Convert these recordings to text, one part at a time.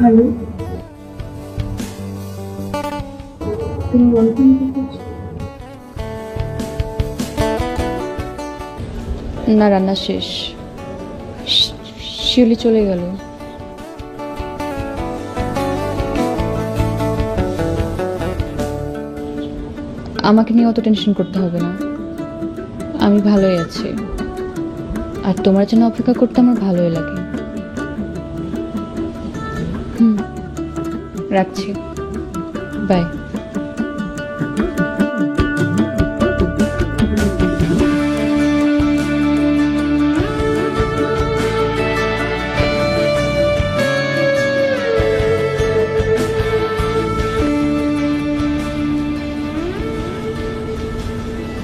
Hello, তুমি বলতে না, রান্না শেষ। শিউলি চলে গেল। আমাকে নিয়ে অত টেনশন করতে হবে না, আমি ভালোই আছি। আর তোমার জন্য অপেক্ষা করতে আমার ভালোই লাগে। রাখছি, bye.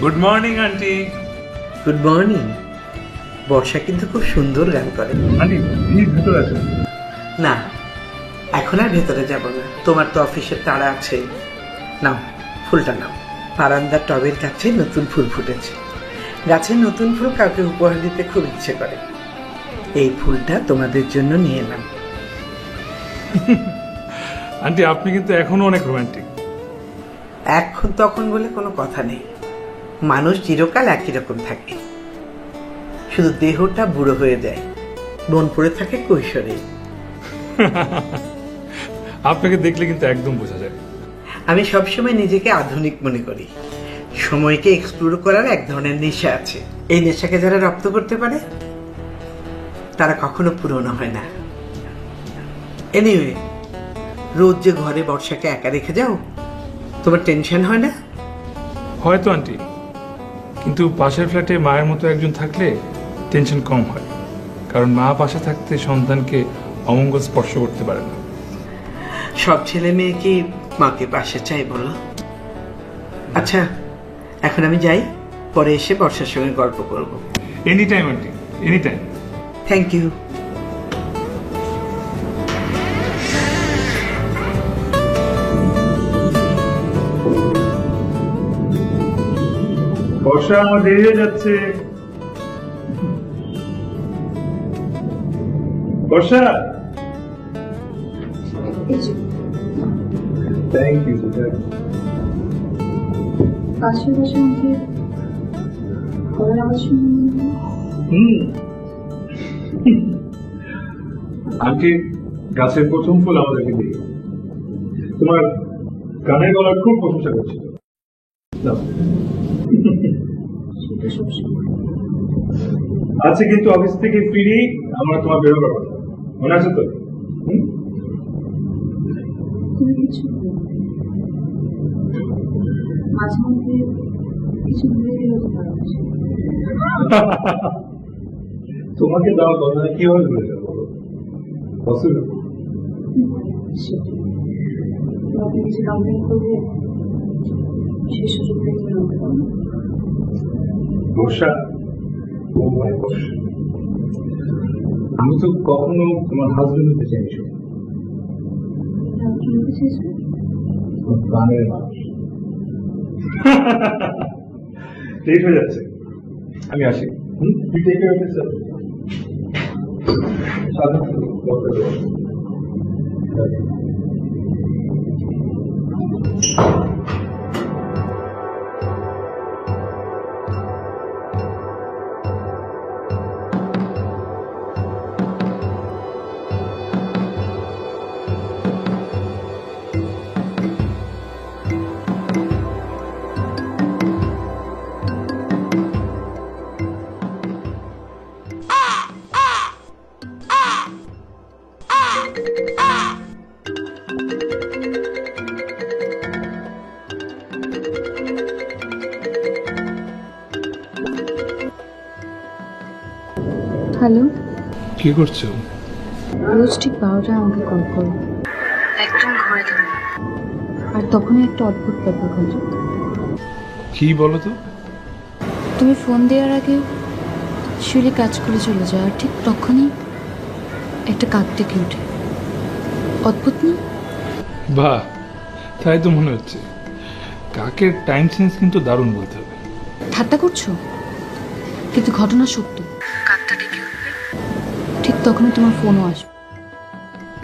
Good morning aunty. Good morning. Barsha কিন্তু খুব সুন্দর গান করে। আন্টি ভেতরে আছেন? না, এখন আর ভেতরে যাব না, তোমার তো অফিসের তাড়া আছে। নাও, ফুলটা নাও। বারান্দার টবের কাছে নতুন ফুল ফুটেছে। গাছের নতুন ফুল কাউকে উপহার দিতে খুব ইচ্ছে করে। এই ফুলটা তোমাদের জন্য নিয়ে এলাম। আন্টি আপনি কিন্তু এখনো অনেক রোমান্টিক। এখন তখন বলে কোনো কথা নেই, মানুষ চিরকাল একই রকম থাকে, শুধু দেহটা বুড়ো হয়ে যায়, মন পড়ে থাকে কৈশোরে। আপনাকে দেখলে কিন্তু একদম বোঝা যায়। আমি সবসময় নিজেকে আধুনিক মনে করি। সময়কে এক্সপ্লোর করার এক ধরনের নেশা আছে। এই নেশাকে যারা রপ্ত করতে পারে তারা কখনো পুরনো হয় না। এনিওয়ে, রোজ যে ঘরে বর্ষাকে একা রেখে যাও, তোমার টেনশন হয় না? হয়তো আন্টি, কিন্তু পাশের ফ্ল্যাটে মায়ের মতো একজন থাকলে টেনশন কম হয়, কারণ মা পাশে থাকতে সন্তানকে অমঙ্গল স্পর্শ করতে পারে না। সব ছেলে মেয়ে কি মাকে পাশে চাই বলো? আচ্ছা, এখন আমি যাই, পরে এসে বর্ষার সঙ্গে গল্প করব। Any time aunty, any time. Thank you. Barsha আমার দেরি হয়ে যাচ্ছে। Barsha, thank you. পাশে বসে আমাকে ঘরের আওয়াজ শুনে আন্টি গাছের প্রথম ফুল আমাদেরকে দিয়ে তোমার গানের গলার খুব প্রশংসা করছিল। সেটা সবসময় আজকে কিন্তু অফিস থেকে ফিরি আমরা তোমার বেরোবার কথা, মনে আছে তো? তুমি কিছু মাঝে মধ্যে কিছু ভুলে গেলে তো ভালো। তোমাকে দেওয়া কথা কিভাবে ভুলে যাবো? আপনি কিছু কমপ্লেন করলে সেই সুযোগটা তুমি আনতে পারো। বর্ষা, আমি তো কখনো তোমার হাজবেন্ড হতে চাইনি। কি হতে চেয়েছো? প্রাণের মানুষ। লেট হয়ে যাচ্ছে, আমি আসি। তুই take care of yourself. Hello, কি করছো? রোজ ঠিক 12টায় আমাকে কল করো, একদম ঘরে থাকো। আর তখনই একটা অদ্ভুত ব্যাপার ঘটে। কি বলো তো? তুমি ফোন দেওয়ার আগে শিউলি কাজ করে চলে যায়, আর ঠিক তখনই একটা কাক ডেকে ওঠে। অদ্ভুত না? বাহ, তাই তো মনে হচ্ছে। কাকের টাইম সেন্স কিন্তু দারুণ বলতে হবে। ঠাট্টা করছো? কিন্তু ঘটনা সত্য। কাকটা ডেকে উঠবে, ঠিক তখনই তোমার ফোনও আসবে।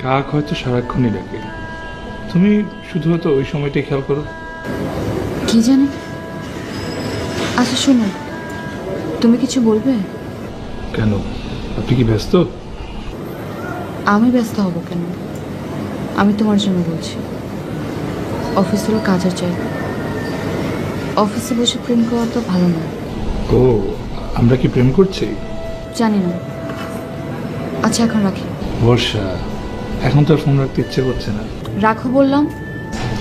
কাক হয়তো সারাক্ষণই ডাকে, তুমি শুধু হয়তো ওই সময়টাই খেয়াল করো। কি জানি। আচ্ছা শোনো, তুমি কিছু বলবে? কেন, আপনি কি ব্যস্ত? আমি ব্যস্ত হব কেন? আমি তোমার জন্য বলছি। অফিস হলো কাজের জায়গা, অফিসে বসে প্রেম করা তো ভালো না। ও, আমরা কি প্রেম করছি? জানি না। আচ্ছা এখন রাখি। বর্ষা, এখন তো আর ফোন রাখতে ইচ্ছে করছে না। রাখো বললাম।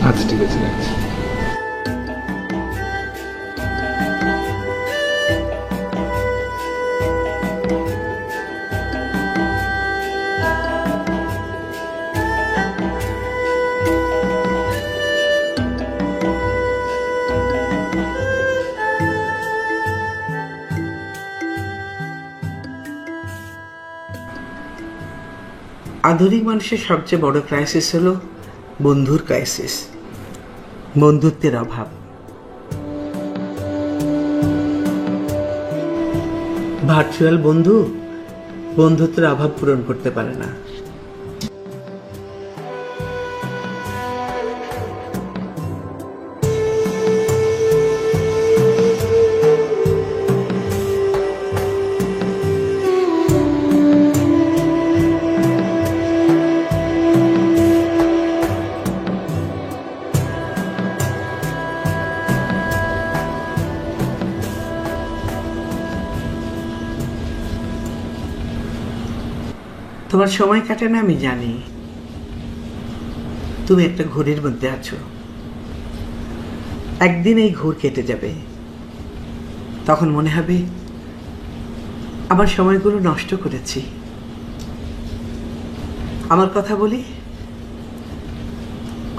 আচ্ছা ঠিক আছে, রাখছি। আধুনিক মানুষের সবচেয়ে বড় ক্রাইসিস হলো বন্ধুর ক্রাইসিস, বন্ধুত্বের অভাব। ভার্চুয়াল বন্ধু বন্ধুত্বের অভাব পূরণ করতে পারে না। তোমার সময় কাটে না আমি জানি। তুমি একটা ঘড়ির মধ্যে আছো, একদিন এই ঘোর কেটে যাবে, তখন মনে হবে আমার সময়গুলো নষ্ট করেছি। আমার কথা বলি,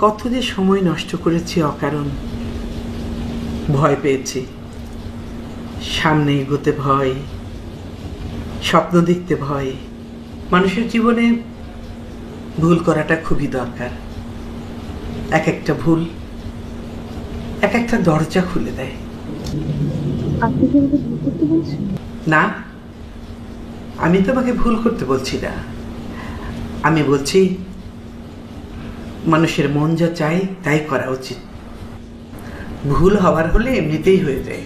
কত যে সময় নষ্ট করেছি অকারণ। ভয় পেয়েছি, সামনে এগোতে ভয়, স্বপ্ন দেখতে ভয়। মানুষের জীবনে ভুল করাটা খুবই দরকার। এক একটা ভুল এক একটা দরজা খুলে দেয়। আপনি কি আমাকে ভুল করতে বলছেন? না, আমি তোমাকে ভুল করতে বলছি না। আমি বলছি মানুষের মন যা চায় তাই করা উচিত। ভুল হবার হলে এমনিতেই হয়ে যায়।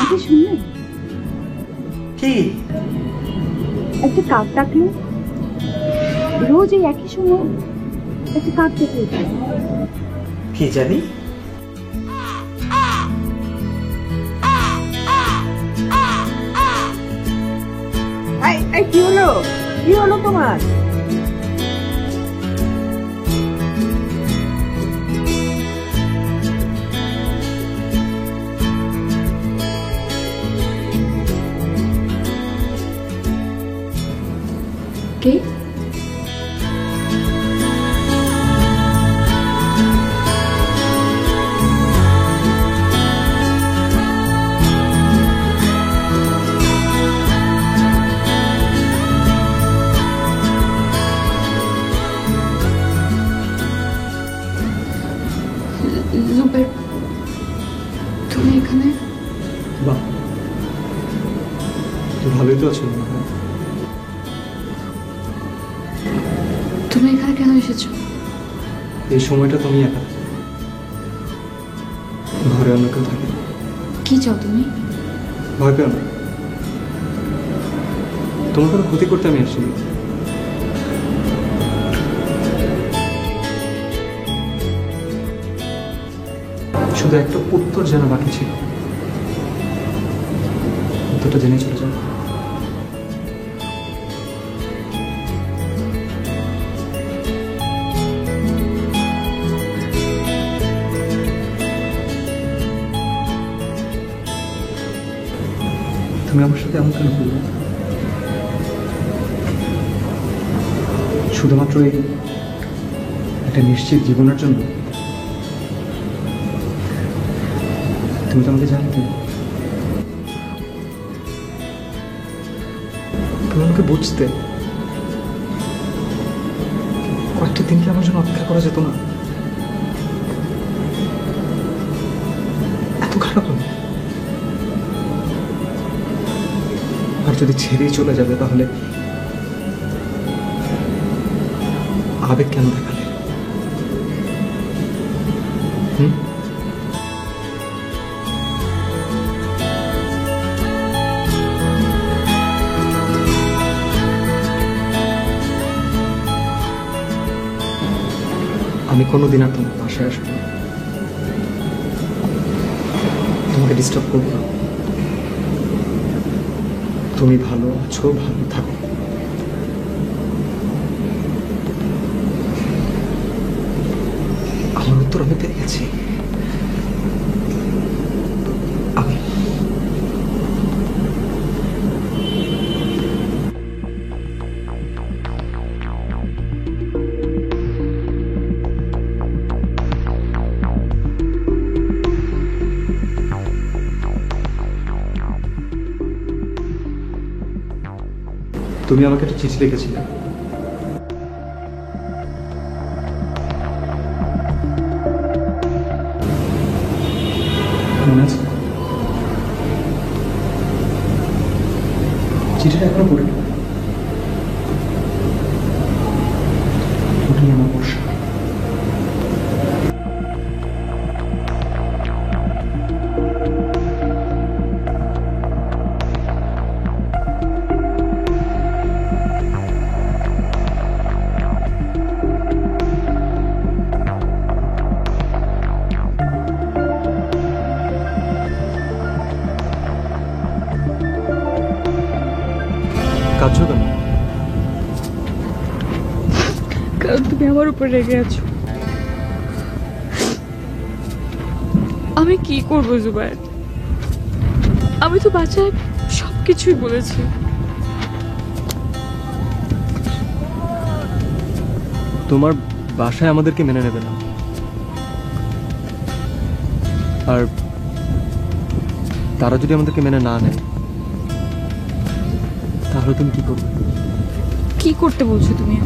আপনি শুনলেন কি? একটা কাক ডাকলো, রোজ এই একই সময় একটা কাক ডেকে উঠল। কি জানি। কি হলো, কি হলো তোমার? কে? জুবের, তুমি এখানে? বাহ, তো ভালোই তো আছো। তুমি এখানে কেন এসেছো? এই সময়টা তুমি একা, ঘরে অন্য কেউ থাকে। কি চাও তুমি? ভয় পেও না, তোমার কোনো ক্ষতি করতে আমি আসিনি। শুধু একটা উত্তর জানা বাকি ছিল, উত্তরটা জেনে চলে যাও। তুমি আমার সাথে এমন কেন করলে? শুধুমাত্র এই একটা নিশ্চিত জীবনের জন্য? তুমি তো আমাকে জানতে, তুমি আমাকে বুঝতে। কয়েকটা দিন কি আমার জন্য অপেক্ষা করা যেত না? এত খারাপ হবে? আর যদি ছেড়েই চলে যাবে তাহলে আবেগ কেন দেখালে? আমি কোনোদিন আর তোমার পাশে আসবো না, তোমাকে ডিস্টার্ব করবো না। তুমি ভালো আছো, ভালো থাকো। আমার উত্তর আমি পেয়ে গেছি। আমি তুমি আমাকে একটা চিঠি লিখেছিলে। মনে আছে? চিঠিটা এখনো পড়িনি। ওটাই আমার বর্ষা। কাঁদছো কেন? কারণ তুমি আমার উপর রেগে আছো। আমি কি করবো জুবায়ের? আমি তো বাচ্চায় সবকিছুই বলেছি। তোমার বাসায় আমাদেরকে মেনে নেবে না, আর তারা যদি আমাদেরকে মেনে না নেয় তাহলে তুমি কি করবে? কি করতে বলছো তুমি?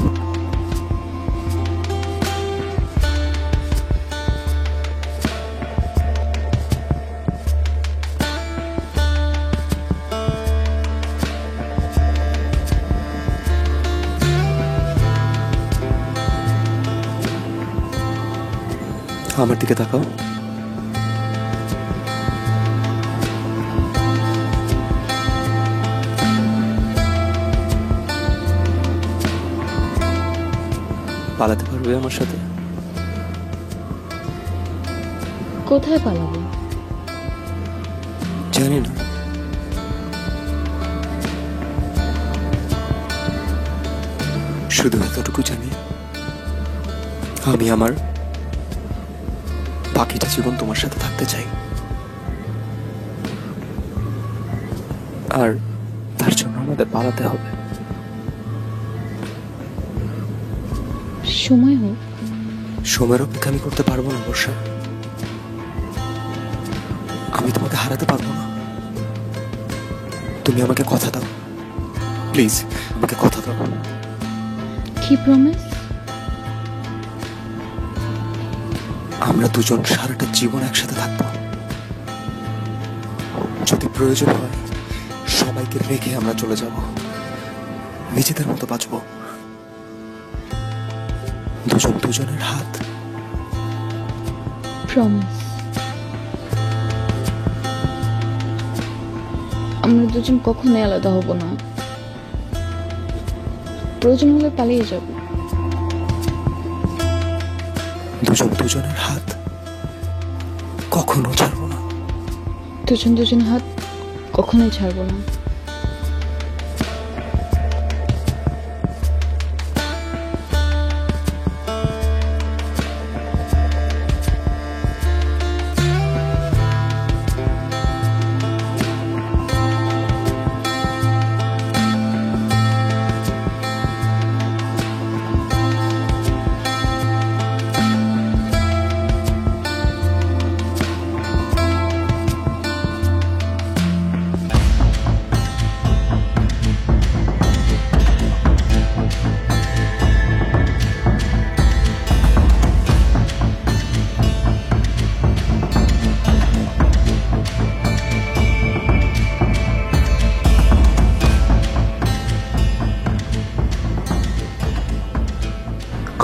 আমার দিকে তাকাও। পালাতে পারবে আমার সাথে? কোথায় পালাবো জানি না, শুধু এতটুকু জানি আমি আমার বাকিটা জীবন তোমার সাথে থাকতে চাই, আর তার জন্য আমাদের পালাতে হবে। সময় হোক। সময়ের অপেক্ষা আমি করতে পারবো না বর্ষা। আমি তোমাকে হারাতে পারবো না। তুমি আমাকে কথা দাও, প্লিজ আমাকে কথা দাও। কি প্রমিস? আমরা দুজন সারাটা জীবন একসাথে থাকবো। যদি প্রয়োজন হয় সবাইকে রেখে আমরা চলে যাব, নিজেদের মতো বাঁচবো, দুজন দুজনের হাত। প্রমিস। আমরা দুজন কখনোই আলাদা হব না। প্রয়োজন হলে পালিয়ে যাব। দুজন দুজনের হাত কখনো ছাড়বো না। দুজন দুজন হাত কখনোই ছাড়বো না।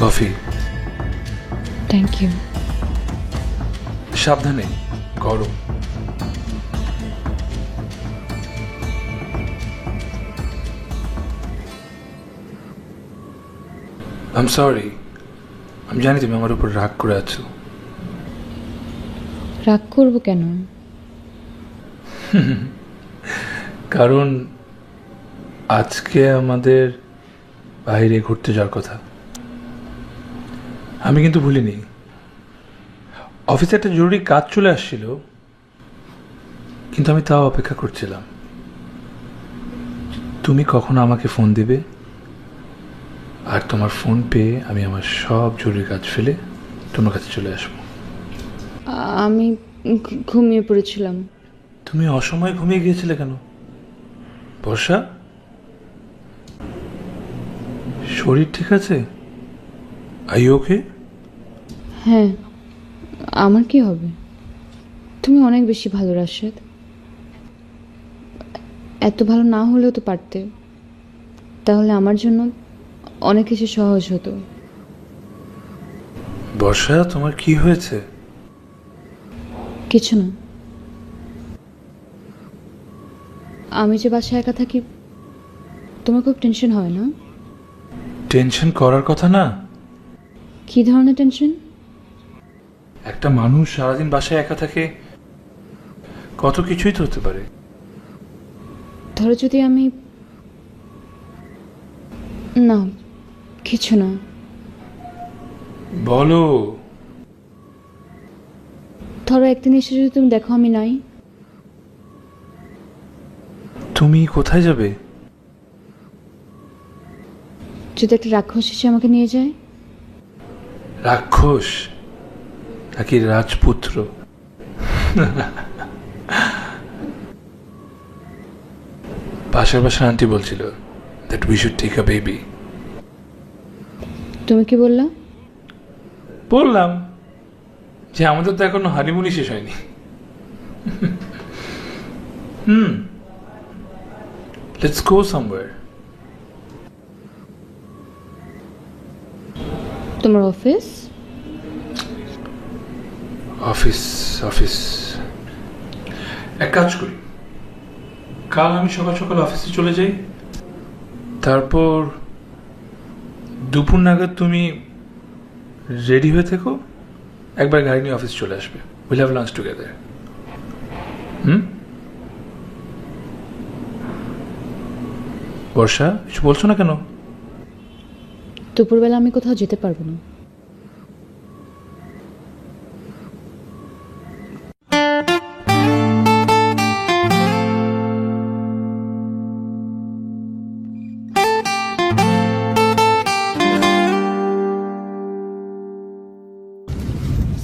কফি। Thank you. সাবধানে, গরম। আই এম সরি, আমি জানি তুমি আমার উপর রাগ করে আছো। রাগ করবো কেন? কারণ আজকে আমাদের বাইরে ঘুরতে যাওয়ার কথা। আমি কিন্তু ভুলিনি। অফিসে একটা জরুরি কাজ চলে আসছিল, কিন্তু আমি তাও অপেক্ষা করছিলাম তুমি কখন আমাকে ফোন দিবে, আর তোমার ফোন পেয়ে আমি আমার সব জরুরি কাজ ফেলে তোমার কাছে চলে আসবো। আমি ঘুমিয়ে পড়েছিলাম। তুমি অসময়ে ঘুমিয়ে গিয়েছিলে কেন বর্ষা? শরীর ঠিক আছে? Are you okay? হ্যাঁ, আমার কি হবে? তুমি অনেক বেশি ভালো রাশেদ। এত ভালো না হলেও তো পারতে, তাহলে আমার জন্য অনেক কিছু সহজ হতো। বর্ষা, তোমার কি হয়েছে? কিছু না। আমি যে বাসায় একা থাকি, তোমার খুব টেনশন হয় না? টেনশন করার কথা না। কি ধরনের টেনশন? একটা মানুষ সারাদিন বাসায় একা থাকে, কত কিছুই তো হতে পারে। ধরো যদি আমি... না, কিছু না। বলো। ধরো একদিন এসে যদি তুমি দেখো আমি নাই। তুমি কোথায় যাবে? যদি একটা রাক্ষস এসে আমাকে নিয়ে যায়। রাক্ষস নাকি রাজপুত্র? পাশের বাসার আন্টি বলছিল that we should take a baby. তুমি কি বললা? বললাম যে আমাদের তো এখনো হানিমুনই শেষ হয়নি। Let's go somewhere. তোমার অফিস? অফিস অফিস এক কাজ করি, কাল আমি সকাল সকাল অফিসে চলে যাই, তারপর দুপুর নাগাদ তুমি রেডি হয়ে থেকো, একবার গাড়ি নিয়ে অফিস চলে আসবে। Will have lunch together. Barsha, কিছু বলছো না কেন? দুপুরবেলা আমি কোথাও যেতে পারবো না।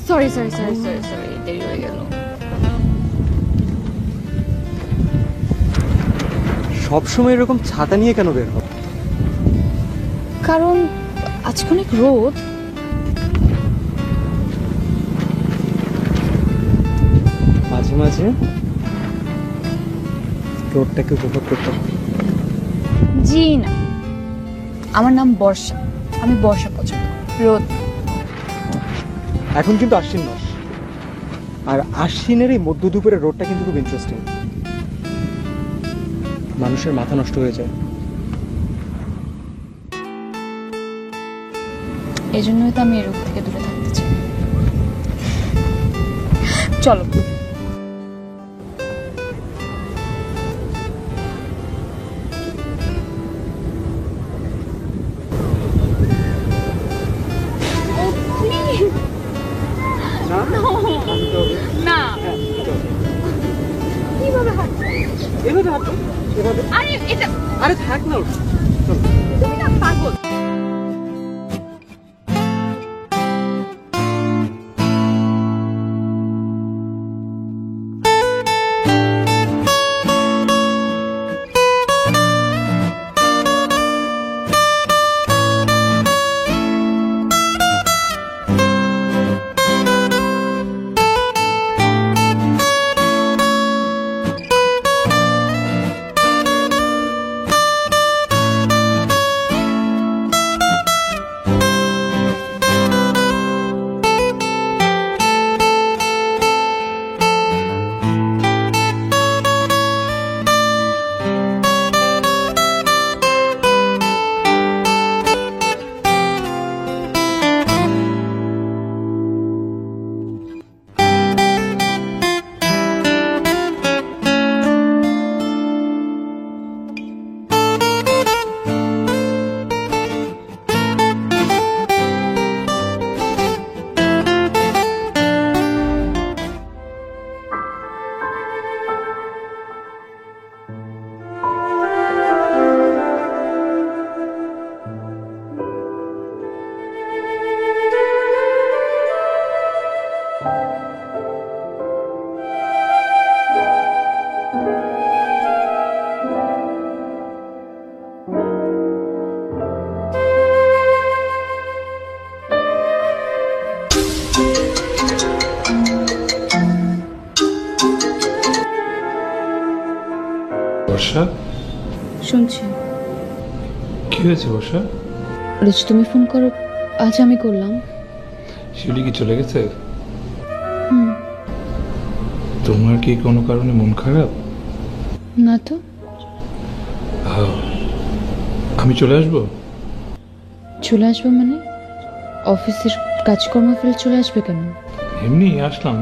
Sorry sorry sorry sorry sorry, দেরি হয়ে গেল। সবসময় এরকম ছাতা নিয়ে কেন বের হও? কারণ আজকে অনেক রোদ। মাঝে মাঝে রোদটাকে উপভোগ করতে হবে। জি না, আমার নাম বর্ষা, আমি বর্ষা পছন্দ করি, রোদ। এখন কিন্তু আশ্বিন মাস, আর আশ্বিনের এই মধ্য দুপুরের রোদটা কিন্তু খুব ইন্টারেস্টিং। মানুষের মাথা নষ্ট হয়ে যায়। এই জন্যই তো আমি এই রোদ থেকে দূরে থাকতে চাই। চলো। না, কিভাবে হাঁটবো? এভাবে হাঁটো, এভাবে। আরে এটা, আরে থাক না, তুমি না পাগল। বর্ষা, শুনছি। কি হয়েছে বর্ষা? রোজ তুমি ফোন করো, আজ আমি করলাম। শিউলি কি চলে গেছে? হুম। তোমার কি কোনো কারণে মন খারাপ? না তো। আমি চলে আসবো? চলে আসবো মানে? অফিসের কাজকর্ম ফেলে চলে আসবে কেন? এমনি আসলাম,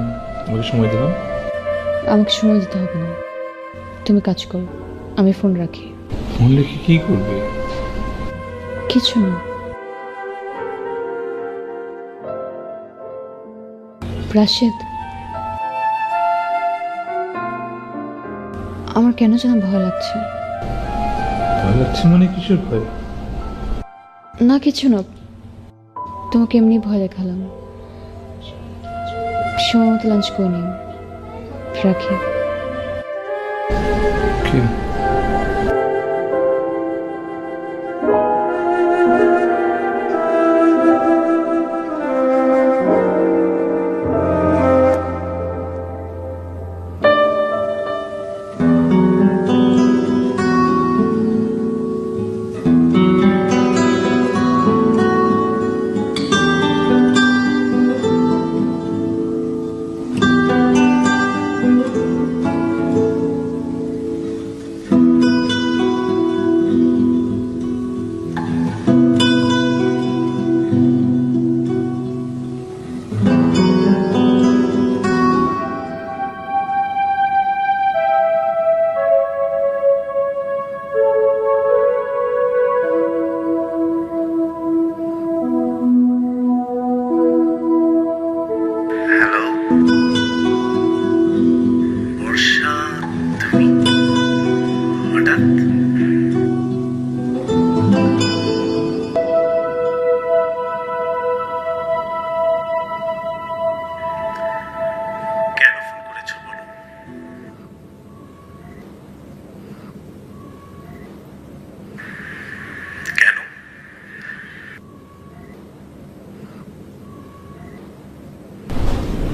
আমাকে সময় দিলাম। আমাকে সময় দিতে হবে না, তুমি কাজ করো, আমি ফোন রাখি। ফোন রেখে কি করবে? কিছু না। রাশেদ, আমার কেন যেন ভয় লাগছে। ভয় লাগছে মানে কিসের ভয়? না কিছু না, তোমাকে এমনি ভয় দেখালাম। সময় মতো লাঞ্চ করে নিও, রাখি। কি?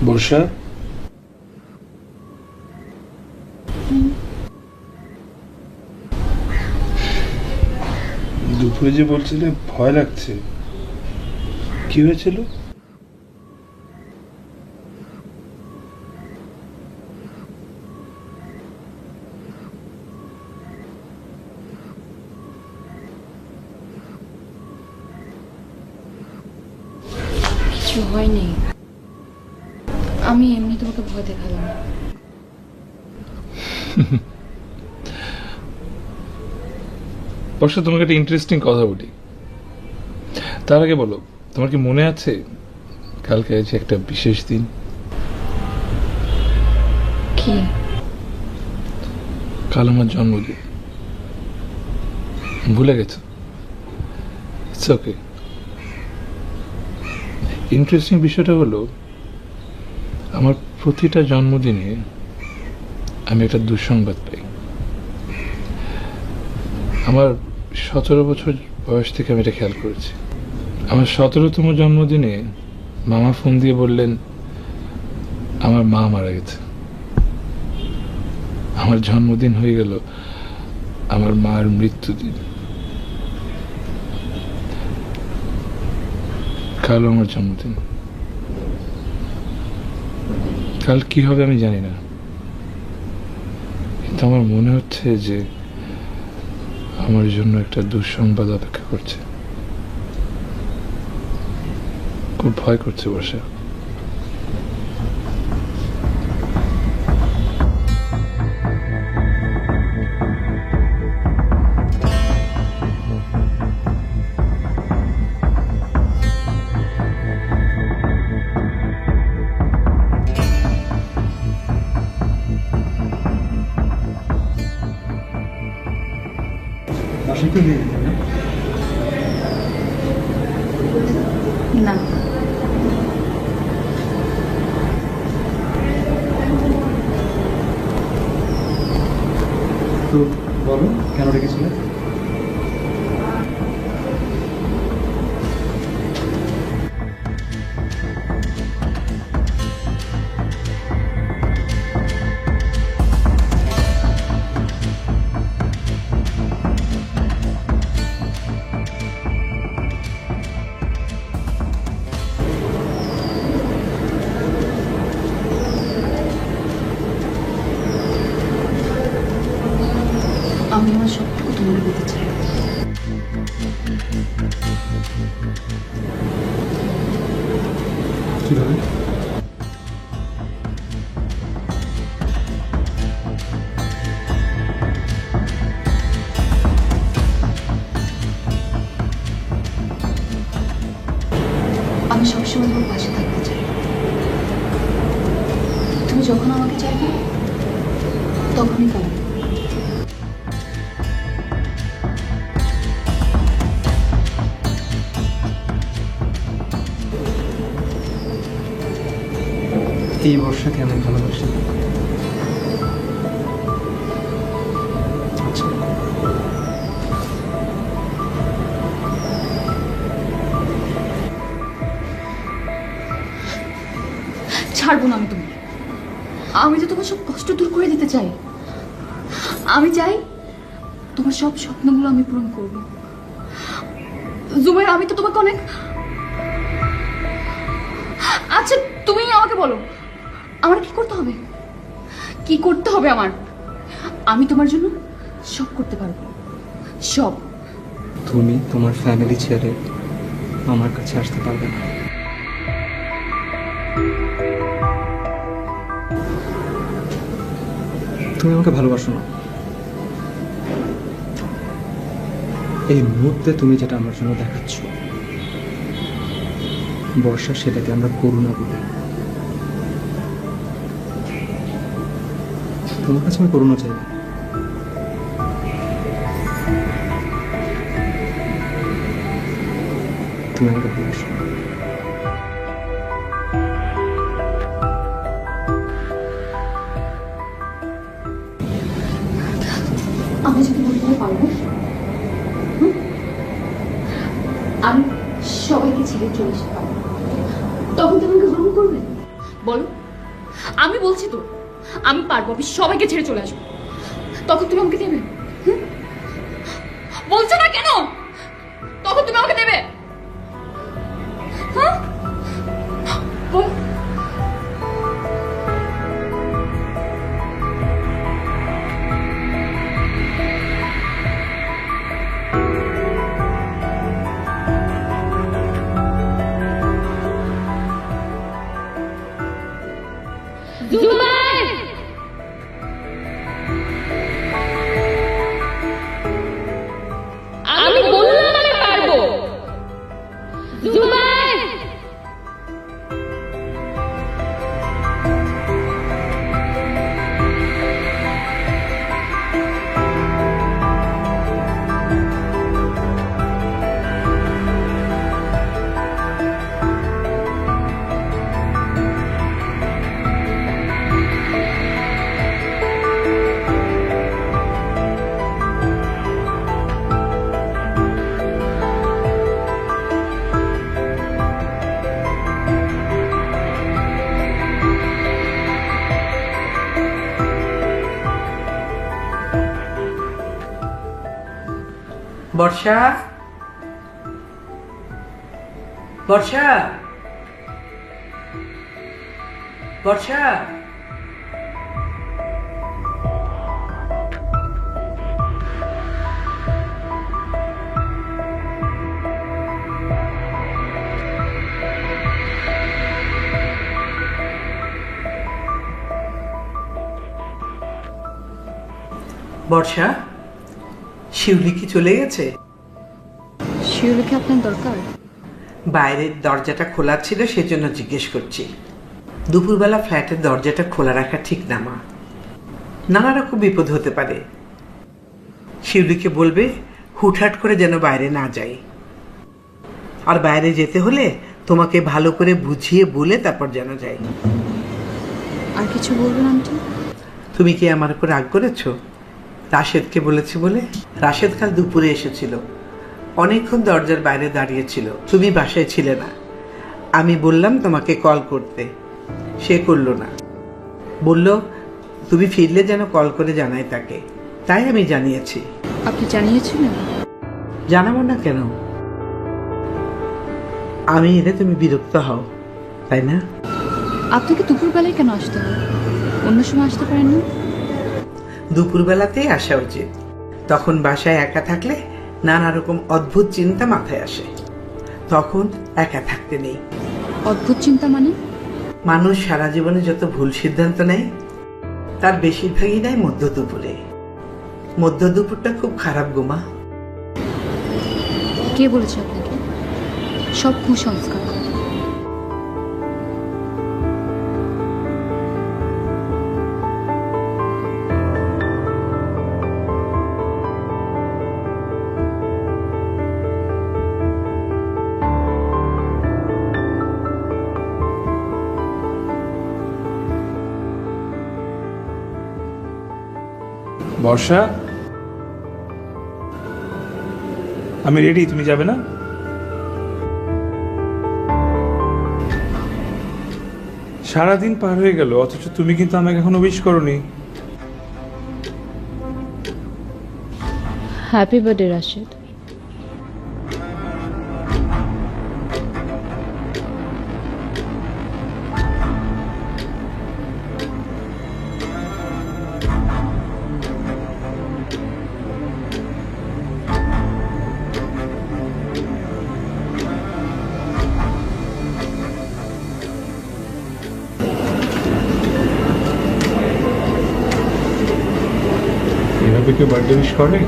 বর্ষা, দুপুরে যে বলছিলে ভয় লাগছে, কি হয়েছিল? কিছু হয়নি, আমি এমনি তোমাকে ভয় দেখালাম। বর্ষা, তোমাকে একটা ইন্টারেস্টিং কথা বলি। তার আগে বলো, তোমার কি মনে আছে কালকে আছে একটা বিশেষ দিন? কি? কাল আমার জন্মদিন। ভুলে গেছো? It's okay. ইন্টারেস্টিং বিষয়টা হলো, আমার প্রতিটা জন্মদিনে আমি একটা দুঃসংবাদ পাই। আমার 17 বছর বয়স থেকে আমি এটা খেয়াল করেছি। আমার 17তম জন্মদিনে মামা ফোন দিয়ে বললেন আমার মা মারা গেছে। আমার জন্মদিন হয়ে গেল আমার মার মৃত্যুদিন। কাল আমার জন্মদিন। কাল কি হবে আমি জানি না, কিন্তু আমার মনে হচ্ছে যে আমার জন্য একটা দুঃসংবাদ অপেক্ষা করছে। খুব ভয় করছে বর্ষা। না, তো বলো কেন রেখেছিলে? করে দিতে চাই। কিভাবে? আমি সবসময় তোমার পাশে থাকতে চাই। তুমি যখন আমাকে চাইবে তখনই পাবে। এই বর্ষাকে আমি ভালোবাসি। আচ্ছা, ছাড়বো না আমি তোমাকে। আমি তো তোমার সব কষ্ট দূর করে দিতে চাই। আমি চাই তোমার সব স্বপ্নগুলো আমি পূরণ করব। জুবাইর, আমি তো তোমাকে অনেক... আচ্ছা তুমি আমাকে বলো, আমার কি করতে হবে? কি করতে হবে আমার? আমি তোমার জন্য সব করতে পারবো, সব। তুমি তোমার ফ্যামিলি ছেড়ে আমার কাছে আসতে পারবে না। তুমি আমাকে ভালোবাসো না। এই মুহূর্তে তুমি যেটা আমার জন্য দেখাচ্ছ বর্ষা, সেটাকে আমরা করুণা বলি। তোমার কাছে আমি করুণা চাই না। তুমি আমাকে ভালোবাসো। আমি যদি বলতে পারবো আমি সবাইকে ছেড়ে চলে আসতে পারবো, তখন তুমি আমাকে গ্রহণ করবে? বলো, আমি বলছি তো আমি পারবো, আমি সবাইকে ছেড়ে চলে আসবো, তখন তুমি আমাকে দেবে? বলছো না কেন? তখন তুমি আমাকে দেবে? হ্যাঁ বল। আমি বললাম আমি পারবো। জুবাইর, বর্ষা, বর্ষা, বর্ষা। বর্ষা, শিউলি কি চলে গেছে? শিউলিকে আপনার দরকার? বাইরের দরজাটা খোলা ছিল, সেজন্য জিজ্ঞেস করছি। দুপুরবেলা ফ্ল্যাটের দরজাটা খোলা রাখা ঠিক না মা, নানা রকম বিপদ হতে পারে। শিউলিকে বলবে হুটহাট করে যেন বাইরে না যাই, আর বাইরে যেতে হলে তোমাকে ভালো করে বুঝিয়ে বলে তারপর যেন যাই। আর কিছু বলবেন আন্টি? তুমি কি আমার উপর রাগ করেছো? রাশেদকে বলেছি বলে? রাশেদ কাল দুপুরে এসেছিল, অনেকক্ষণ দরজার বাইরে দাঁড়িয়েছিল, তুমি বাসায় ছিলে না। আমি বললাম তোমাকে কল করতে, সে করলো না। বলল তুমি ফিরলে যেন কল করে জানাই তাকে, তাই আমি জানিয়েছি। আপনি জানিয়েছিলেন? জানাবো না কেন? আমি এলে তুমি বিরক্ত হও, তাই না? আপনাকে দুপুরবেলায় কেন আসতে হবে? অন্য সময় আসতে পারেন না? দুপুরবেলাতেই আসা উচিত, তখন বাসায় একা থাকলে নানা রকম অদ্ভুত চিন্তা মাথায় আসে। তখন একা থাকতে নেই। অদ্ভুত চিন্তা মানে? মানুষ সারা জীবনে যত ভুল সিদ্ধান্ত নেয় তার বেশিরভাগই নেয় মধ্য দুপুরে। মধ্য দুপুরটা খুব খারাপ গোমা। কে বলেছে আপনাকে? সব কুসংস্কার। বর্ষা, আমি রেডি, তুমি যাবে না? সারাদিন পার হয়ে গেল অথচ তুমি কিন্তু আমাকে এখনো উইশ করোনি। Happy birthday Rashed. এভাবে কেউ বার্থডে উইশ করে?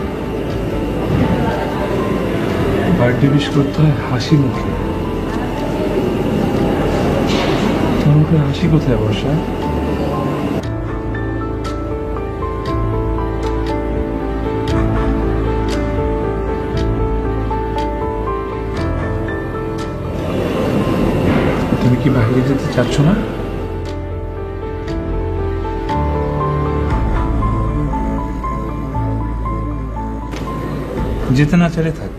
বার্থডে উইশ করতে হয় হাসি মুখে। তোমাকে হাসি কোথায় বর্ষা? তুমি কি বাইরে যেতে চাচ্ছ না? যেতে না চাইলে থাক,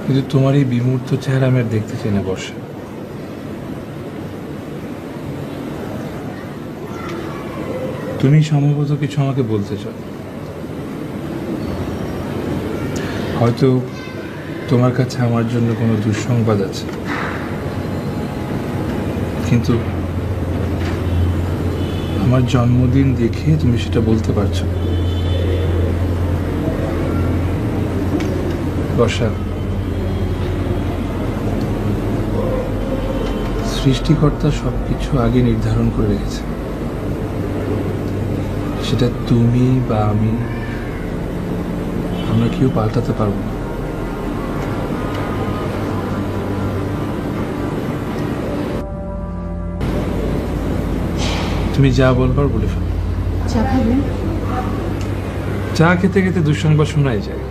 কিন্তু তোমার এই বিমূর্ত চেহারা আমি আর দেখতে চাই না বর্ষা। তুমি সম্ভবত কিছু আমাকে বলতে চাও, হয়তো তোমার কাছে আমার জন্য কোনো দুঃসংবাদ আছে, কিন্তু আমার জন্মদিন দেখে তুমি সেটা বলতে পারছো না। বর্ষা, সৃষ্টিকর্তা সবকিছু আগে নির্ধারণ করে রেখেছে, সেটা তুমি বা আমরা কেউ পাল্টাতে পারবো না। তুমি যা বলবার বলে ফেলো। চা খাবেন? চা খেতে খেতে দুঃসংবাদ শোনাই যায়।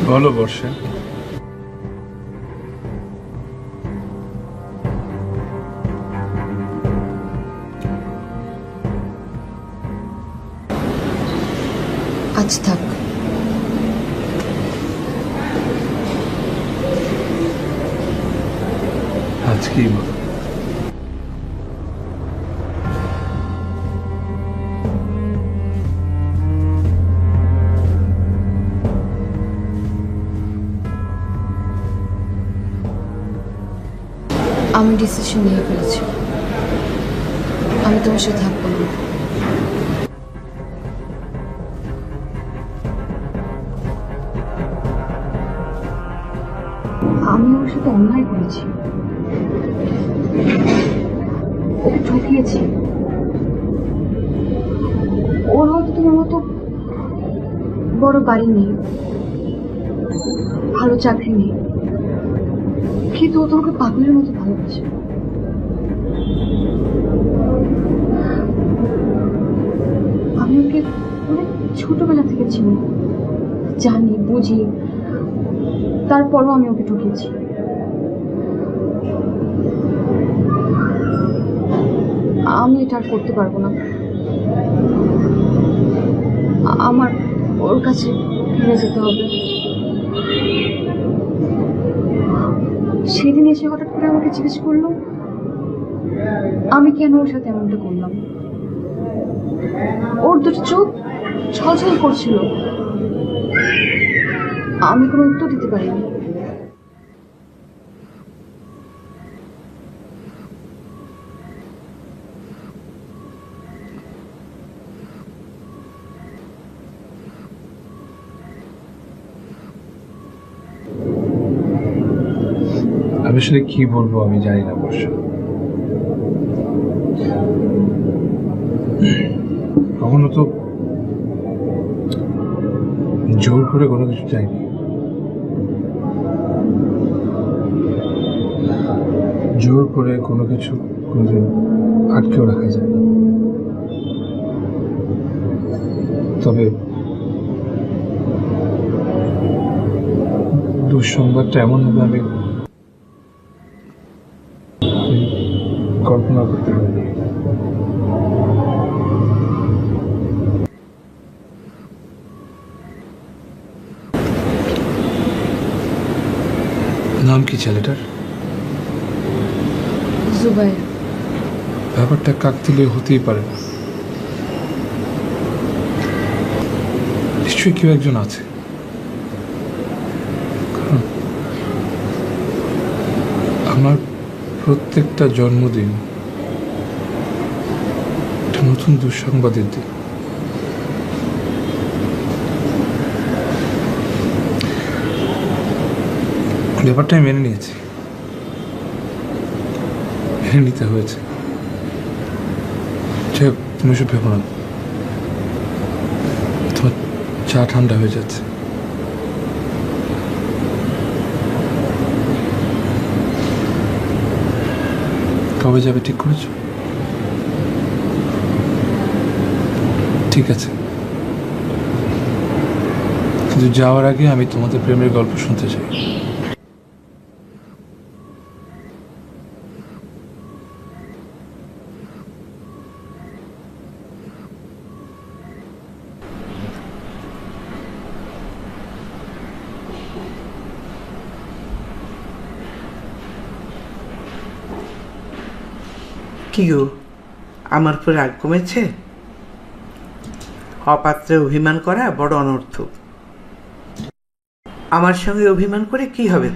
বলো বর্ষা, আজ থাক। আজকেই বলো। আমি ডিসিশন নিয়ে ফেলেছি, আমি তোমার সাথে থাকবো না। আমি ওর সাথে অন্যায় করেছি, ওকে ঠকিয়েছি। ওর হয়তো তোমার মতো বড় বাড়ি নেই, ভালো চাকরি নেই, কিন্তু ও তোমাকে পাগলের মতো ভালোবাসে। আমি ওকে অনেক ছোটবেলা থেকে চিনি। জানি, বুঝি, তারপরও আমি ওকে ঠকিয়েছি। আমি এটা আর করতে পারবো না। আমার ওর কাছে ফিরে যেতে হবে। সেদিন এসে হঠাৎ করে আমাকে জিজ্ঞেস করলো আমি কেন ওর সাথে এমনটা করলাম। ওর দুটো চোখ ছলছল করছিল, আমি কোনো উত্তর দিতে পারিনি। আমি আসলে কি বলবো আমি জানি না বর্ষা। কখনো তো জোর করে কোনো কিছু চাইনি। জোর করে কোনো কিছু কোনোদিন আটকেও রাখা যায় না। তবে দুঃসংবাদটা এমন হবে আমি কল্পনা করতে পারি। নাম কি ছেলেটার? জুবাইর। ব্যাপারটা কাকতালীয় হতেই পারে না। নিশ্চয়ই কেউ একজন আছে। আমার প্রত্যেকটা জন্মদিন একটা নতুন দুঃসংবাদের দিন। ব্যাপারটা আমি মেনে নিয়েছি, মেনে নিতে হয়েছে। তুমি এসব ভেবো না, তোমার চা ঠান্ডা হয়ে যাচ্ছে। কবে যাবে ঠিক করেছো? ঠিক আছে, কিন্তু যাওয়ার আগে আমি তোমাদের প্রেমের গল্প শুনতে চাই। কি গো, আমার উপর রাগ কমেছে? অপাত্রে অভিমান করা বড় অনর্থক। আমার সঙ্গে অভিমান করে কি হবে?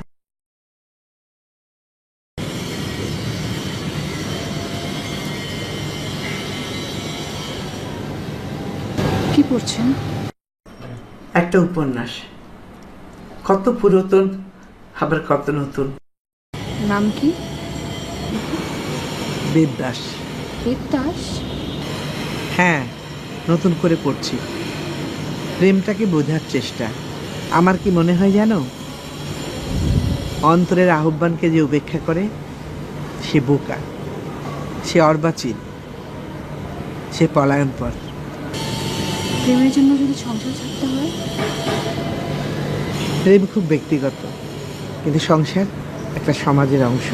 কি পড়ছেন? একটা উপন্যাস, কত পুরাতন আবার কত নতুন। নাম কি? বেদদাস। বেদদাস? হ্যাঁ, নতুন করে পড়ছি। প্রেমটাকে বোঝার চেষ্টা। আমার কি মনে হয় জানো, অন্তরের আহ্বানকে যে উপেক্ষা করে সে বোকা, সে অর্বাচীন, সে পলায়নপর। প্রেমের জন্য যদি সংসার ছাড়তে হয়? প্রেম খুব ব্যক্তিগত, কিন্তু সংসার একটা সমাজের অংশ।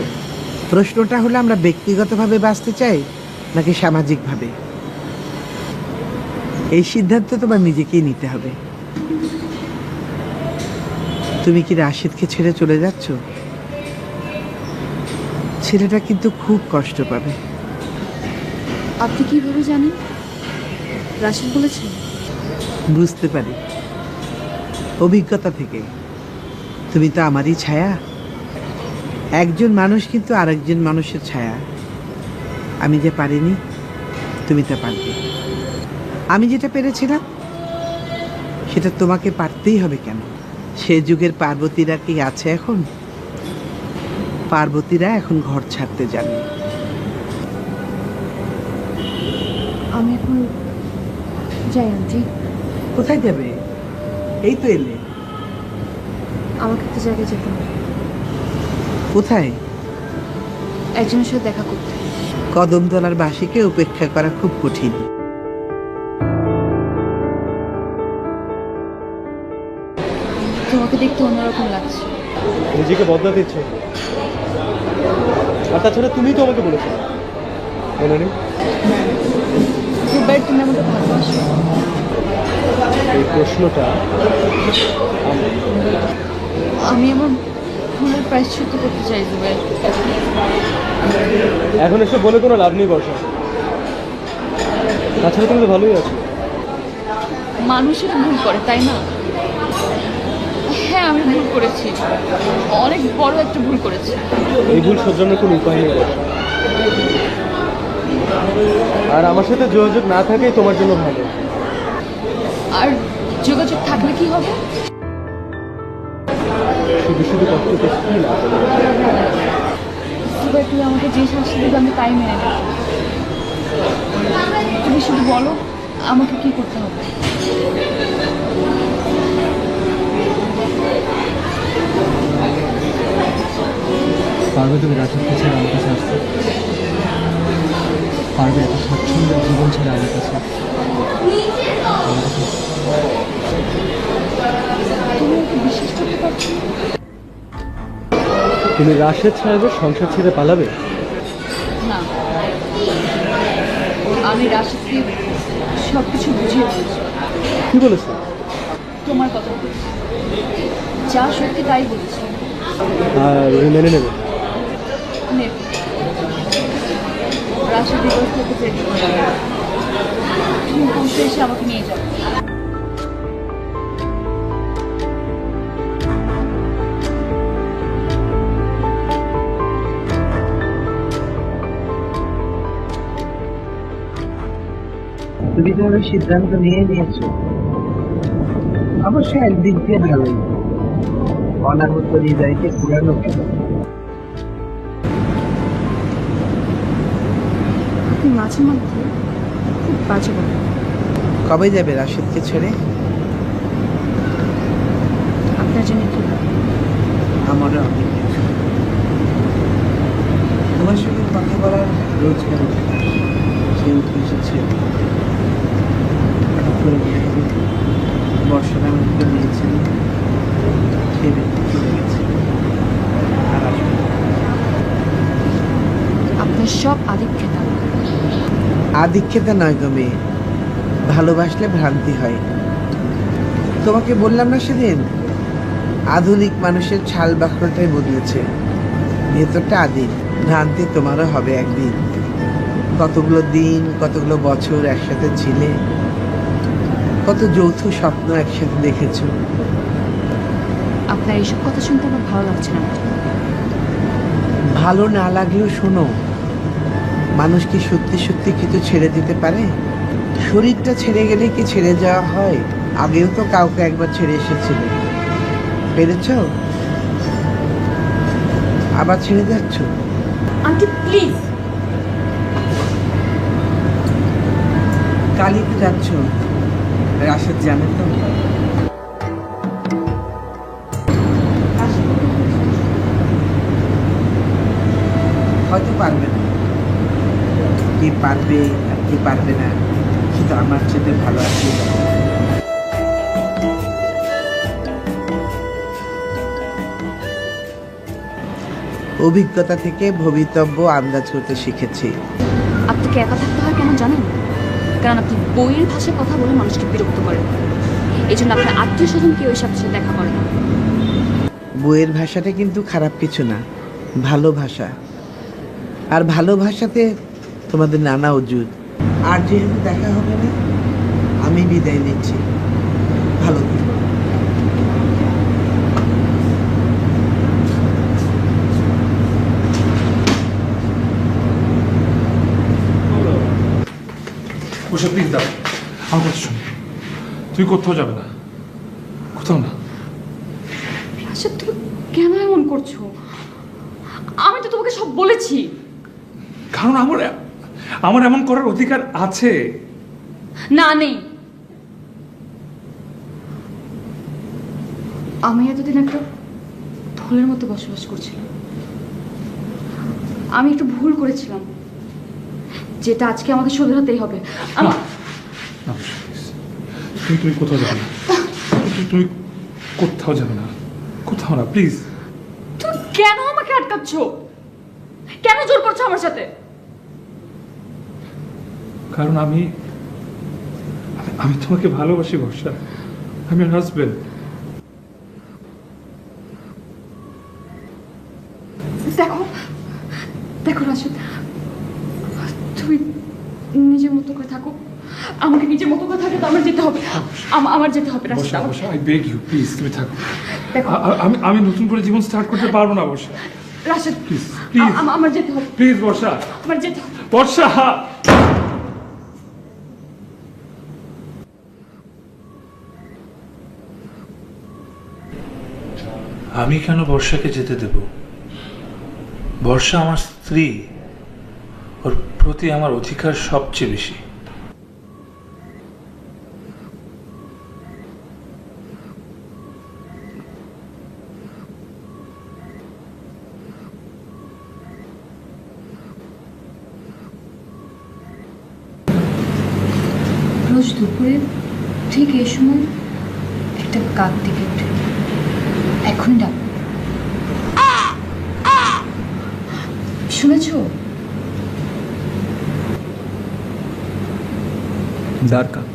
প্রশ্নটা হলো আমরা ব্যক্তিগতভাবে বাঁচতে চাই নাকি সামাজিকভাবে। এই সিদ্ধান্ত তোমার নিজেকেই নিতে হবে। তুমি কি রাশিদকে ছেড়ে চলে যাচ্ছ? ছেলেটা কিন্তু খুব কষ্ট পাবে। আপনি কিভাবে জানেন? রাশিদ বলেছেন? বুঝতে পারি, অভিজ্ঞতা থেকে। তুমি তো আমারই ছায়া। একজন মানুষ কিন্তু আরেকজন মানুষের ছায়া। আমি যে পারিনি, তুমি তা পারবে। আমি যেটা পেরেছিলাম সেটা তোমাকে পারতেই হবে কেন? সে যুগের পার্বতীরা কি আছে এখন? পার্বতীরা এখন ঘর ছাড়তে জানে। আমি এখন যাই আন্টি। কোথায় যাবে? এই তো এলে। আমাকে একটা জায়গায় যেতে হবে। কোথায়? একজনের সাথে দেখা করতে। কদমতলার বাসীকে উপেক্ষা করা খুব কঠিন। তোমাকে দেখতে অন্যরকম লাগছে। নিজেকে বদলাতে ইচ্ছে, আর তাছাড়া তুমিই তো আমাকে বলেছো, মনে নেই? এবার তুমি আমাকে ভালোবাসো? এই প্রশ্নটা আমি আমার ভুলের প্রায়শ্চিত্ত করতে চাই জুবেল। এখন এসব বলে কোনো লাভ নেই বর্ষা, তাছাড়া তুমি তো ভালোই আছো। মানুষেরা ভুল করে, তাই না? হ্যাঁ, আমি ভুল করেছি, অনেক বড় একটা ভুল করেছি। এই ভুল শোধরানোর কোনো উপায় নেই বর্ষা, আর আমার সাথে যোগাযোগ না থাকাই তোমার জন্য ভালো। আর যোগাযোগ থাকলে কি হবে? শুধু শুধু কষ্ট করতে কি লাভ হবে? তুমি আমাকে যে শাস্তি দেবে আমি তাই মেনে নেব। তুমি শুধু বলো আমাকে কি করতে হবে। পারবে তুমি রাশিদকে ছেড়ে আমার কাছে আসতে? পারবে এত স্বাচ্ছন্দ্যের জীবন ছেড়ে আমার কাছে? তুমি ওকে বিশ্বাস করতে পারছো না? তুমি রাশেদ সাহেবের সংসার ছেড়ে পালাবে? না, আমি রাশিদকে সবকিছু বুঝিয়ে বলছি। কি বলেছো? তোমার কথা বলছি, যা সত্যি তাই বলছি। আর উনি মেনে নেবে? রাশিদ বিপদ থেকে চেয়ে তুমি বসে এসে আমাকে নিয়ে যাও। তুমি তোমার সিদ্ধান্ত নিয়ে নিয়েছো, অবশ্যই একদিক দিয়ে ভালোই। অনাগত হৃদয়কে পুরানো কেন? আপনি মাঝে মধ্যে খুব বাজে বলেন। কবে যাবে রাশিদকে ছেড়ে? আপনার জন্য কি আমারও অনেক কিছু। তোমার সঙ্গে কথা বলার রোজগার সে উঠে এসেছে। হঠাৎ করে বর্ষাটা আমাকে নিয়েছিল, খেয়ে চলে গেছে। আর আসবে না। আপনার সব আদিক্ষেতা। আদিক্ষেতা নয় গো মেয়ে, ভালোবাসলে ভ্রান্তি হয়। তোমাকে বললাম না সেদিন, আধুনিক মানুষের ছাল বাকড়টাই বদলেছে, ভেতরটা আদিম। ভ্রান্তি তোমারও হবে একদিন। কতগুলো দিন, কতগুলো বছর একসাথে ছিলে, কত যৌথ স্বপ্ন একসাথে দেখেছো। আপনার এইসব কথা শুনতে আমার ভালো লাগছে না। ভালো না লাগলেও শোনো, মানুষ কি সত্যি সত্যি কিছু ছেড়ে দিতে পারে? শরীরটা ছেড়ে গেলে কি ছেড়ে যাওয়া হয়? আগেও তো কাউকে একবার ছেড়ে এসেছিল, পেরেছ? আবার ছেড়ে যাচ্ছ? Aunty please. কালই তো যাচ্ছ, রাশেদ জানে তো? হয়তো পারবে না, কি পারবে আর কি পারবে না শুধু আমার চেয়ে ভালো আছে। অভিজ্ঞতা থেকে ভবিতব্য আন্দাজ করতে শিখেছি। আপনাকে একা থাকতে হয় কেন জানেন? কারণ আপনি বইয়ের ভাষায় কথা বলে মানুষকে বিরক্ত করেন। এই জন্য আপনার আত্মীয় স্বজন কেউ এর সাথে দেখা করে না। বইয়ের ভাষাটা কিন্তু খারাপ কিছু না, ভালো ভাষা। আর ভালো ভাষাতে তোমাদের নানা ওজুদ। আর যেহেতু দেখা হবে না, আমি বিদায় নিচ্ছি। ভালো থেকো। ওসব প্লিজ দাও, আমার কথা শোনো। তুই কোথাও যাবে না, কোথাও না। রাশেদ, তুমি কেন এমন করছো? আমি তো তোমাকে সব বলেছি। কারণ আমার এমন করার অধিকার আছে। না, নেই। আমি এতদিন একটা ভুলের মতো বসবাস করছিলাম। আমি একটু ভুল করেছিলাম, যেটা আজকে আমাকে শোধরাতেই হবে। তুমি কোথাও যাবে না, তুমি কোথাও যাবে না, কোথাও না, প্লিজ। তুমি কেন আমাকে আটকাচ্ছ? কেন জোর করছো আমার সাথে? কারণ আমি তোমাকে ভালোবাসি বর্ষা, আমি আমার হাজবেন্ড। দেখো দেখো রাশেদ, তুমি নিজের মতো করে থাকো, আমাকে নিজের মতো করে থাকো, তো আমার যেতে হবে, আমার যেতে হবে রাশেদ। বর্ষা, বর্ষা, আই বেগ ইউ, প্লিজ তুমি থাকো। দেখো আমি নতুন করে জীবন স্টার্ট করতে পারবো না বর্ষা, রাশেদ, প্লিজ প্লিজ আমার যেতে হবে, প্লিজ বর্ষা, আমার যেতে হবে। বর্ষা। আমি কেন বর্ষাকে যেতে দেব? বর্ষা আমার স্ত্রী, ওর প্রতি আমার অধিকার সবচেয়ে বেশি। রোজ দুপুরে ঠিক এই সময় একটা কাক ডেকে ওঠে, এখনই ডাক। শুনেছ? দ্বারকাক।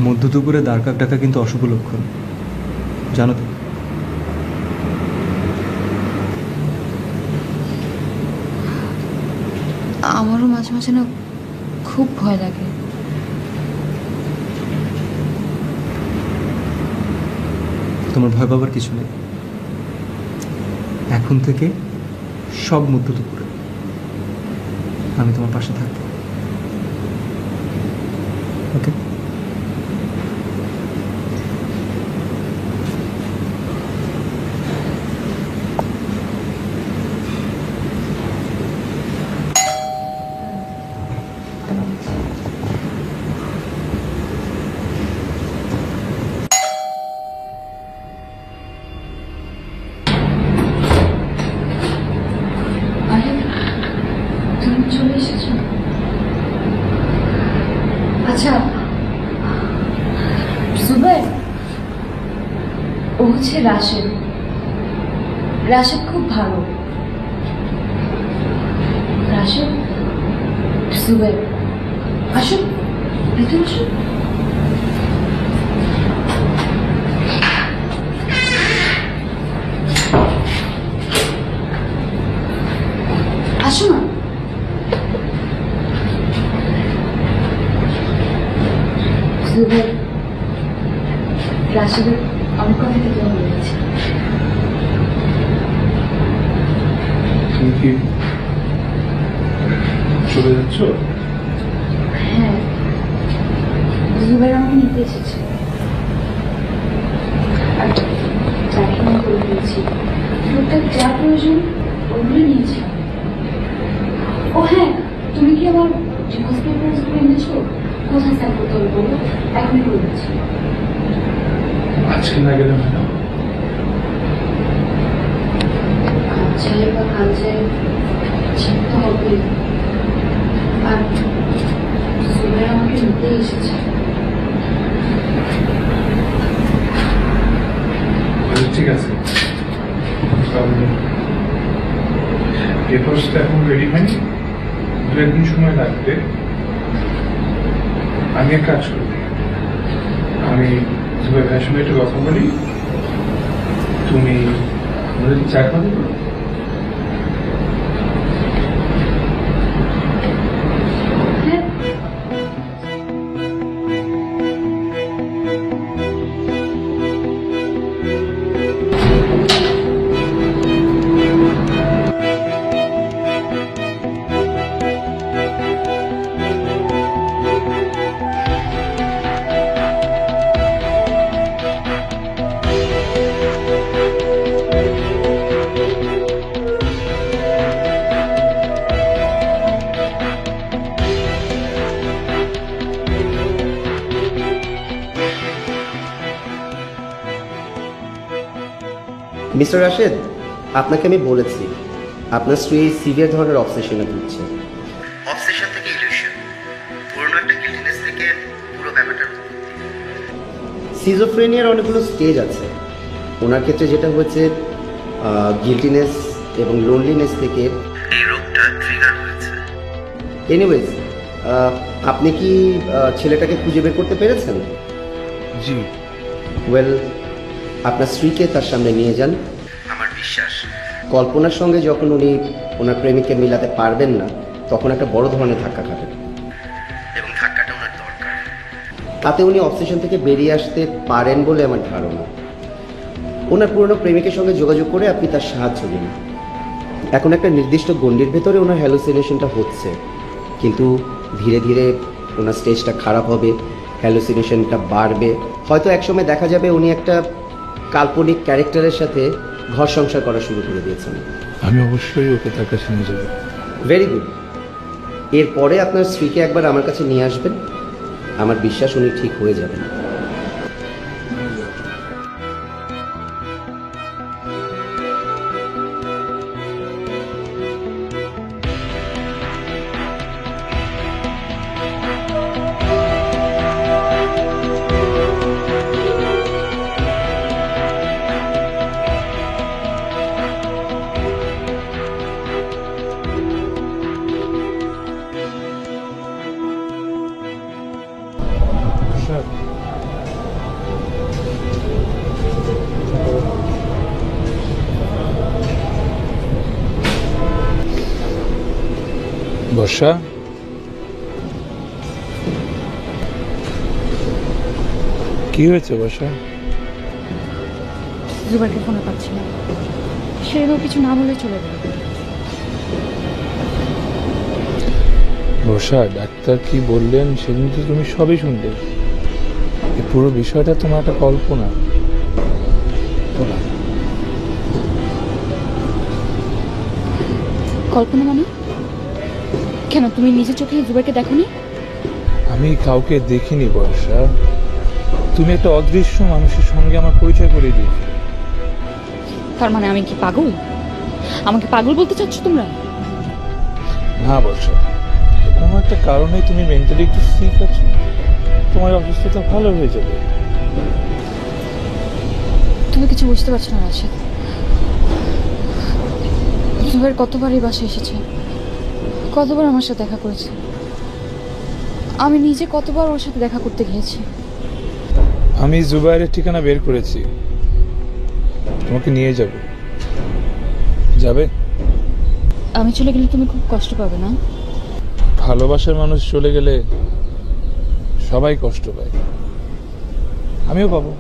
মধ্য দুপুরে দ্বারকাক ডাকা কিন্তু অশুভ লক্ষণ, জানো তো? আমারও মাঝে মাঝে না খুব ভয় লাগে। তোমার ভয় পাবার কিছু নেই। এখন থেকে সব মধ্য দুপুরে আমি তোমার পাশে থাকবো, ওকে? তুমি চলে এসেছো? আচ্ছা জুবাই, ও হচ্ছে রাশেদ। রাশেদ খুব ভালো। রাশেদ, জুবাই আসুন, ভেতরে আসুন। আসো না। জুবাই, রাশেদের অনেক কথা থেকে বলেছে। তুমি কি চলে যাচ্ছ? হ্যাঁ, জুবাই আমাকে নিতে এসেছে আর যাকে আমি করে দিয়েছি, টুকটাক যা প্রয়োজন ওগুলো নিয়েছি। ও হ্যাঁ, তুমি কি আমার ডিভোর্স পেপারস গুলো এনেছো? কোথায় সাইন করতে হবে বলো, এখনই করে দিচ্ছি। আজকে না গেলে হয় না? আজ চাই বা কাল চাই, চিন্তা হবে। আর জুবাই আমাকে নিতে এসেছে। ঠিক আছে, পেপারসটা এখন রেডি হয়নি, 2-1 দিন সময় লাগবে। আমি এক কাজ করি, আমি জুবাই ভাইয়ের সঙ্গে একটু কথা বলি, তুমি আমাদের চা খাওয়া দেবো? মিস্টার রাশেদ, আপনাকে আমি বলেছি আপনার স্ত্রী সিভিয়ার ধরনের অবসেশনে ভুগছে। অবসেশন থেকে ইলিউশন, পুরনো একটা গিল্টিনেস থেকে পুরো ব্যাপারটার সিজোফ্রেনিয়ার অনেকগুলো স্টেজ আছে। ওনার ক্ষেত্রে যেটা হয়েছে, গিল্টিনেস এবং লোনলিনেস থেকে এই রোগটা ট্রিগার হয়েছে। এনিওয়েজ, আপনি কি ছেলেটাকে খুঁজে বের করতে পেরেছেন? জি। ওয়েল, আপনার স্ত্রীকে তার সামনে নিয়ে যান। আমার বিশ্বাস কল্পনার সঙ্গে যখন উনি ওনার প্রেমিককে মিলাতে পারবেন না, তখন একটা বড় ধরনের ধাক্কা খাবেন, এবং ধাক্কাটা ওনার দরকার। তাতে উনি অবসেশন থেকে বেরিয়ে আসতে পারেন বলে আমার ধারণা। ওনার পুরনো প্রেমিকের সঙ্গে যোগাযোগ করে আপনি তার সাহায্য নিন। এখন একটা নির্দিষ্ট গণ্ডির ভেতরে ওনার হ্যালুসিনেশনটা হচ্ছে, কিন্তু ধীরে ধীরে ওনার স্টেজটা খারাপ হবে, হ্যালুসিনেশনটা বাড়বে। হয়তো একসময় দেখা যাবে উনি একটা কাল্পনিক ক্যারেক্টারের সাথে ঘর সংসার করা শুরু করে দিয়েছেন। আমি অবশ্যই ওকে তার কাছে নিয়ে যাব। Very good. এরপরে আপনার স্ত্রীকে একবার আমার কাছে নিয়ে আসবেন, আমার বিশ্বাস উনি ঠিক হয়ে যাবেন। বর্ষা, কি হয়েছে বর্ষা? জুবাইরকে ফোনে পাচ্ছি না, সেও কিছু না বলে চলে গেল। বর্ষা, ডাক্তার কি বললেন সেদিন তো তুমি সবই শুনলে। এই পুরো বিষয়টা তোমার একটা কল্পনা। কল্পনা মানে? কেন, তুমি নিজের চোখে জুবাইরকে দেখোনি? আমি কাউকে দেখিনি বর্ষা, তুমি একটা অদৃশ্য মানুষের সঙ্গে আমার পরিচয় করে দিয়েছো। তার মানে আমি কি পাগল? আমাকে পাগল বলতে চাচ্ছ তোমরা? না বর্ষা, কোনো একটা কারণে তুমি মেন্টালি একটু সিক আছো, তোমার অসুস্থতা ভালো হয়ে যাবে। তুমি কিছু বুঝতে পারছো না রাশেদ। জুবাইর কতবার এই বাসায় এসেছে, কতবার আমার সাথে দেখা করেছে, আমি নিজে কতবার ওর সাথে দেখা করতে গিয়েছি। আমি জুবাইরের ঠিকানা বের করেছি, তোমাকে নিয়ে যাব। যাবে? আমি চলে গেলে তুমি খুব কষ্ট পাবে না? ভালোবাসার মানুষ চলে গেলে সবাই কষ্ট পায়, আমিও পাবো।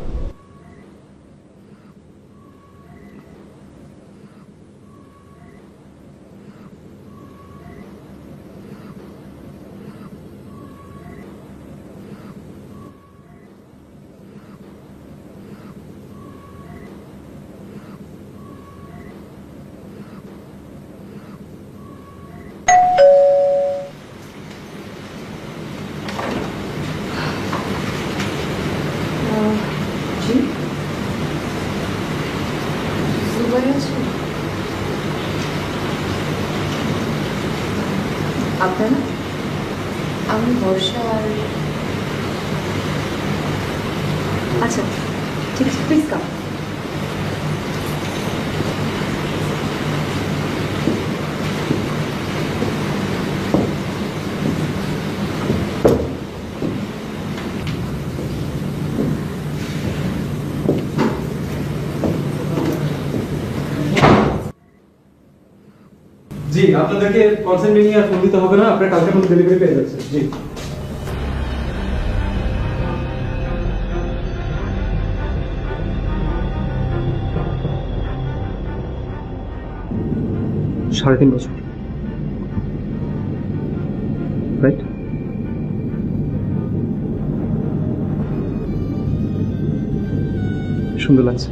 আপনারা? আমি বর্ষা আর আচ্ছা ঠিক আছে, প্লিজ কাম। জি, আপনাদেরকে কনসেন্ট নিয়ে আর ফোন দিতে হবে না, আপনার কালকের মধ্যে ডেলিভারি পেয়ে যাচ্ছে। জি, $3.5 বছর, রাইট? সুন্দর লাগছে।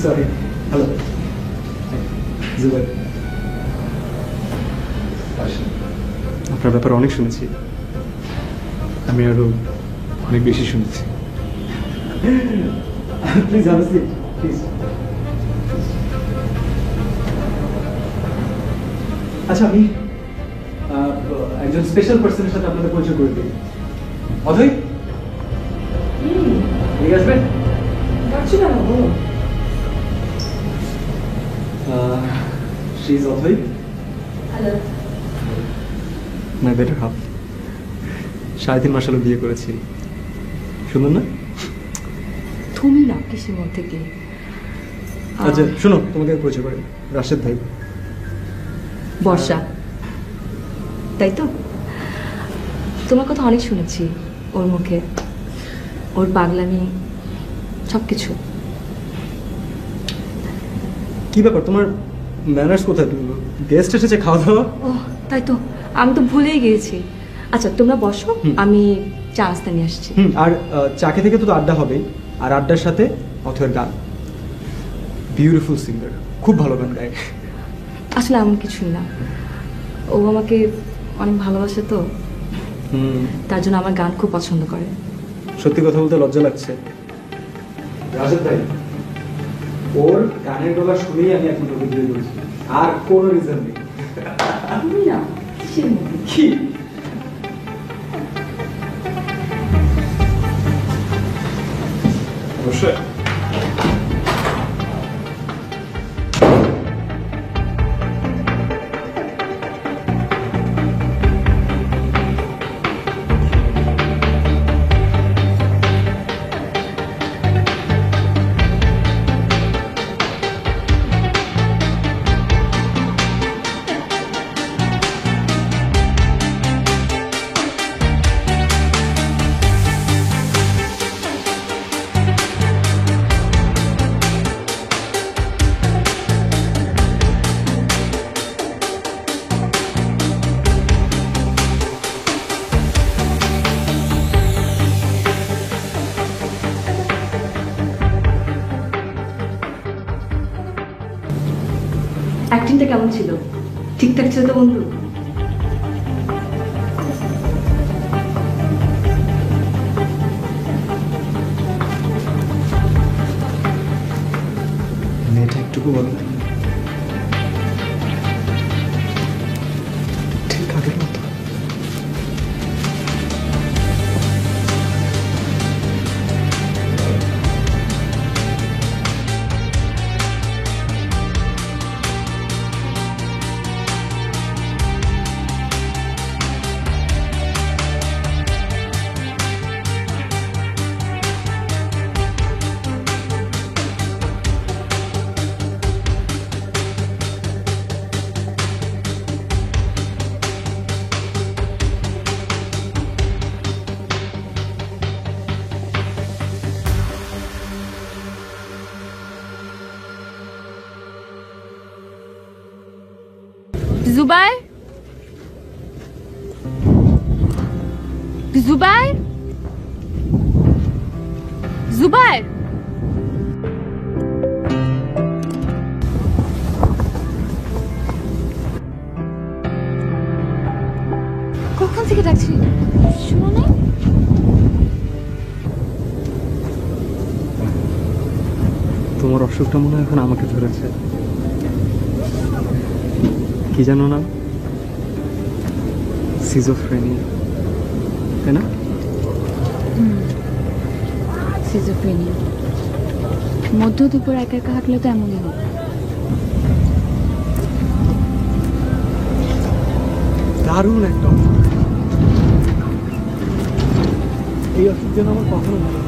সরি, হ্যালো জুবাইর, আপনার ব্যাপারে অনেক শুনেছি, আমি আরো অনেক বেশি শুনেছি। Please have a seat, please. আচ্ছা, আমি একজন স্পেশাল পার্সনের সাথে আপনাদের পরিচয় করে দিই। অথই ঠিক আসবে? She is Athoi, my better half. 3.5 মাস হলো বিয়ে করেছি। সুন্দর না? তুমি না কিসের মধ্যে কি? আচ্ছা শোনো, তোমাকে পরিচয় করে রাশেদ ভাই। বর্ষা, তাই তো? তোমার কথা অনেক শুনেছি ওর মুখে, ওর পাগলামি সবকিছু। কি ব্যাপার, তোমার ম্যানার্স কোথায়? গেস্ট এসেছে, খাওয়া দাওয়া। ও তাই তো, আমি তো ভুলেই গিয়েছি। আচ্ছা তোমরা বসো, আমি চা নাস্তা নিয়ে আসছি। আর চাকে থেকে তো আড্ডা হবেই, আর আড্ডার সাথে অথয়ের গান। বিউটিফুল সিঙ্গার, খুব ভালো গান গায়। আসলে এমন কিছুই না, ও আমাকে অনেক ভালোবাসে তো, তার জন্য আমার গান খুব পছন্দ করে। সত্যি কথা বলতে লজ্জা লাগছে রাশেদ ভাই, ওর গানের গলা শুনেই আমি এখন তোকে বিয়ে করেছি, আর কোনো রিজন নেই। তুমি না কিসের মধ্যে কি? অবশ্যই। অ্যাক্টিংটা কেমন ছিল? ঠিকঠাক ছিল তো বন্ধু? মেয়েটা একটুকু বলো, ঠিক আগের মতো। জুবাইর, জুবাইর, জুবাইর, কখন থেকে ডাকছি, শুনো না? তোমার অসুখটা মনে হয় এখন আমাকে ধরেছে। কি জানো না? সিজোফ্রেনিয়া, তাই না? সিজোফ্রেনিয়া। মধ্য দুপুর একা একা হাঁটলে তো এমনই হবে। দারুণ একটা অসুখ। এই অসুখ যেন আমার কখনো ভালো